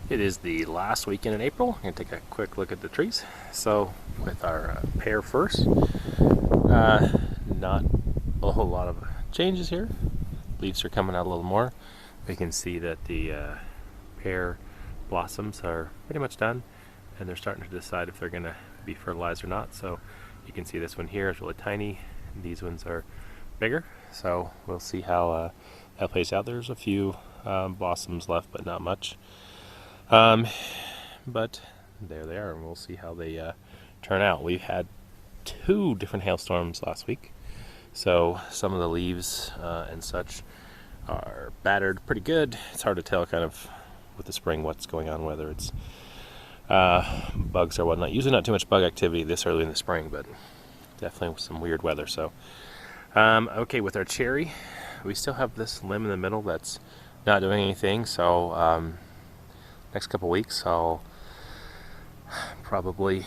It is the last weekend in April. I'm going to take a quick look at the trees. So with our pear first, not a whole lot of changes here. Leaves are coming out a little more. We can see that the pear blossoms are pretty much done, and they're starting to decide if they're going to be fertilized or not. So you can see this one here is really tiny. These ones are bigger. So we'll see how that plays out. There's a few blossoms left, but not much. But there they are, and we'll see how they turn out. We've had 2 different hailstorms last week, so some of the leaves and such are battered pretty good. It's hard to tell kind of with the spring what's going on, whether it's bugs or whatnot. Usually not too much bug activity this early in the spring, but definitely some weird weather. So okay, with our cherry, we still have this limb in the middle that's not doing anything, so next couple weeks I'll probably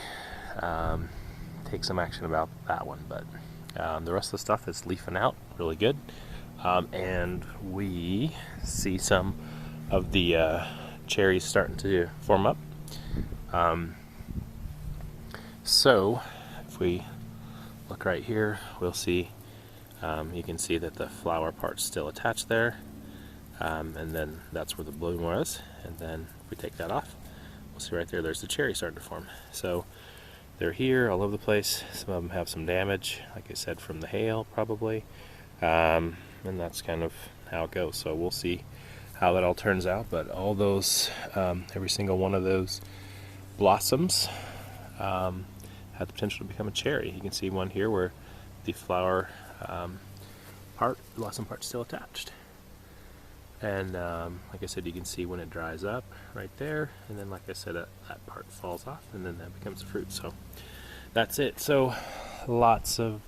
take some action about that one, but the rest of the stuff is leafing out really good, and we see some of the cherries starting to form up. So if we look right here, we'll see you can see that the flower part's still attached there, and then that's where the bloom was, and then if we take that off, we'll see right there, there's the cherry starting to form. So they're here all over the place. Some of them have some damage, like I said, from the hail probably, and that's kind of how it goes. So we'll see how that all turns out, but all those every single one of those blossoms had the potential to become a cherry. You can see one here where the flower blossom part's still attached. And like I said, you can see when it dries up right there, and then like I said, that part falls off, and then that becomes fruit. So that's it. So lots of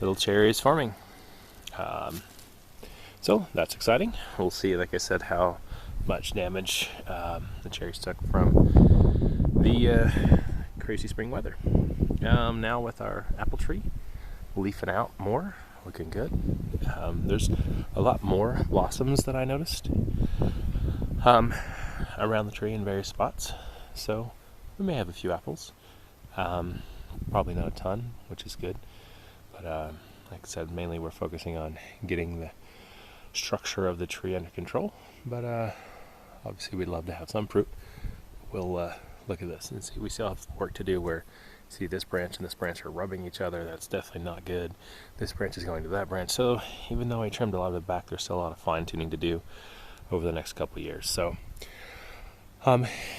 little cherries forming. So that's exciting. We'll see, like I said, how much damage the cherries took from the crazy spring weather. Now with our apple tree leafing out more, looking good. There's a lot more blossoms that I noticed around the tree in various spots, so we may have a few apples. Probably not a ton, which is good, but like I said, mainly we're focusing on getting the structure of the tree under control, but obviously we'd love to have some fruit. We'll look at this and see. We still have work to do where, see, this branch and this branch are rubbing each other. That's definitely not good. This branch is going to that branch. So even though I trimmed a lot of it back, there's still a lot of fine tuning to do over the next couple of years. So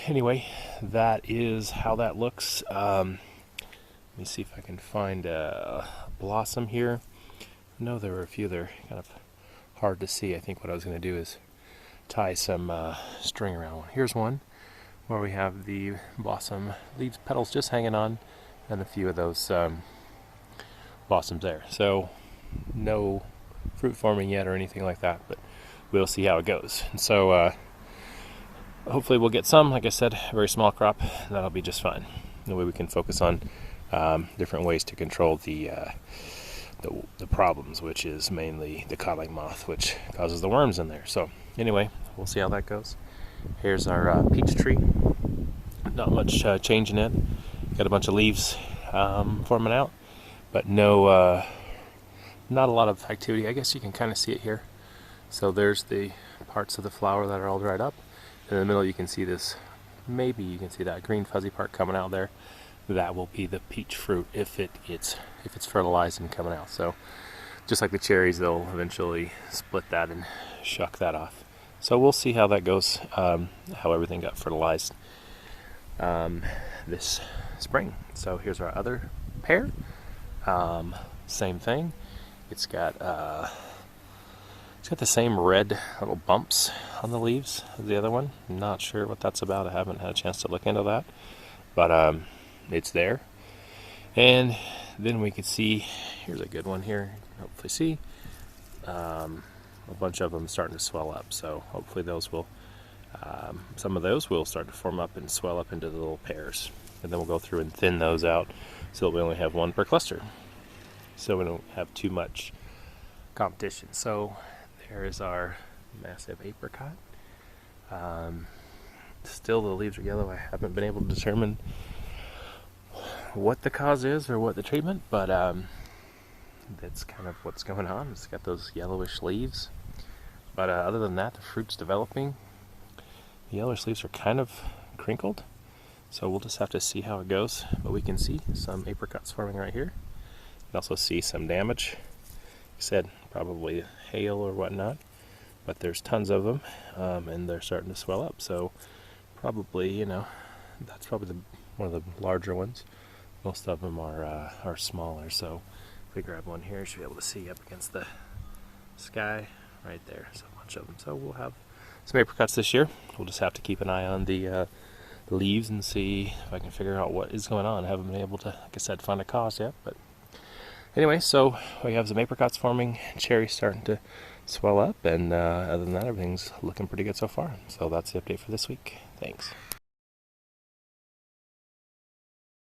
anyway, that is how that looks. Let me see if I can find a blossom here. No, there were a few that are kind of hard to see. I think what I was going to do is tie some string around one. Here's one where we have the blossom leaves, petals just hanging on, and a few of those blossoms there. So no fruit forming yet or anything like that, but we'll see how it goes. And so hopefully we'll get some, like I said, a very small crop, and that'll be just fine. That way we can focus on different ways to control the problems, which is mainly the codling moth, which causes the worms in there. So anyway, we'll see how that goes. Here's our peach tree. Not much change in it. Got a bunch of leaves forming out, but no, not a lot of activity. I guess you can kind of see it here. So there's the parts of the flower that are all dried up. In the middle you can see this, maybe you can see that green fuzzy part coming out there. That will be the peach fruit if it's fertilized and coming out. So just like the cherries, they'll eventually split that and shuck that off. So we'll see how that goes, how everything got fertilized this spring. So here's our other pear. Same thing. It's got the same red little bumps on the leaves as the other one. I'm not sure what that's about. I haven't had a chance to look into that, but it's there. And then we could see, here's a good one here, hopefully see, a bunch of them starting to swell up. So hopefully those will, some of those will start to form up and swell up into the little pears. And then we'll go through and thin those out so that we only have one per cluster, so we don't have too much competition. So there is our massive apricot. Still the leaves are yellow. I haven't been able to determine what the cause is or what the treatment, but that's kind of what's going on. It's got those yellowish leaves, but other than that, the fruit's developing. The yellowish leaves are kind of crinkled, so we'll just have to see how it goes. But we can see some apricots forming right here. You can also see some damage. Like I said, probably hail or whatnot, but there's tons of them, and they're starting to swell up. So probably, that's probably one of the larger ones. Most of them are smaller. So if we grab one here, you should be able to see up against the sky right there. So a bunch of them. So we'll have some apricots this year. We'll just have to keep an eye on the leaves and see if I can figure out what is going on. I haven't been able to, like I said, find a cause yet. But anyway, so we have some apricots forming, cherries starting to swell up, and other than that, everything's looking pretty good so far. So that's the update for this week. Thanks.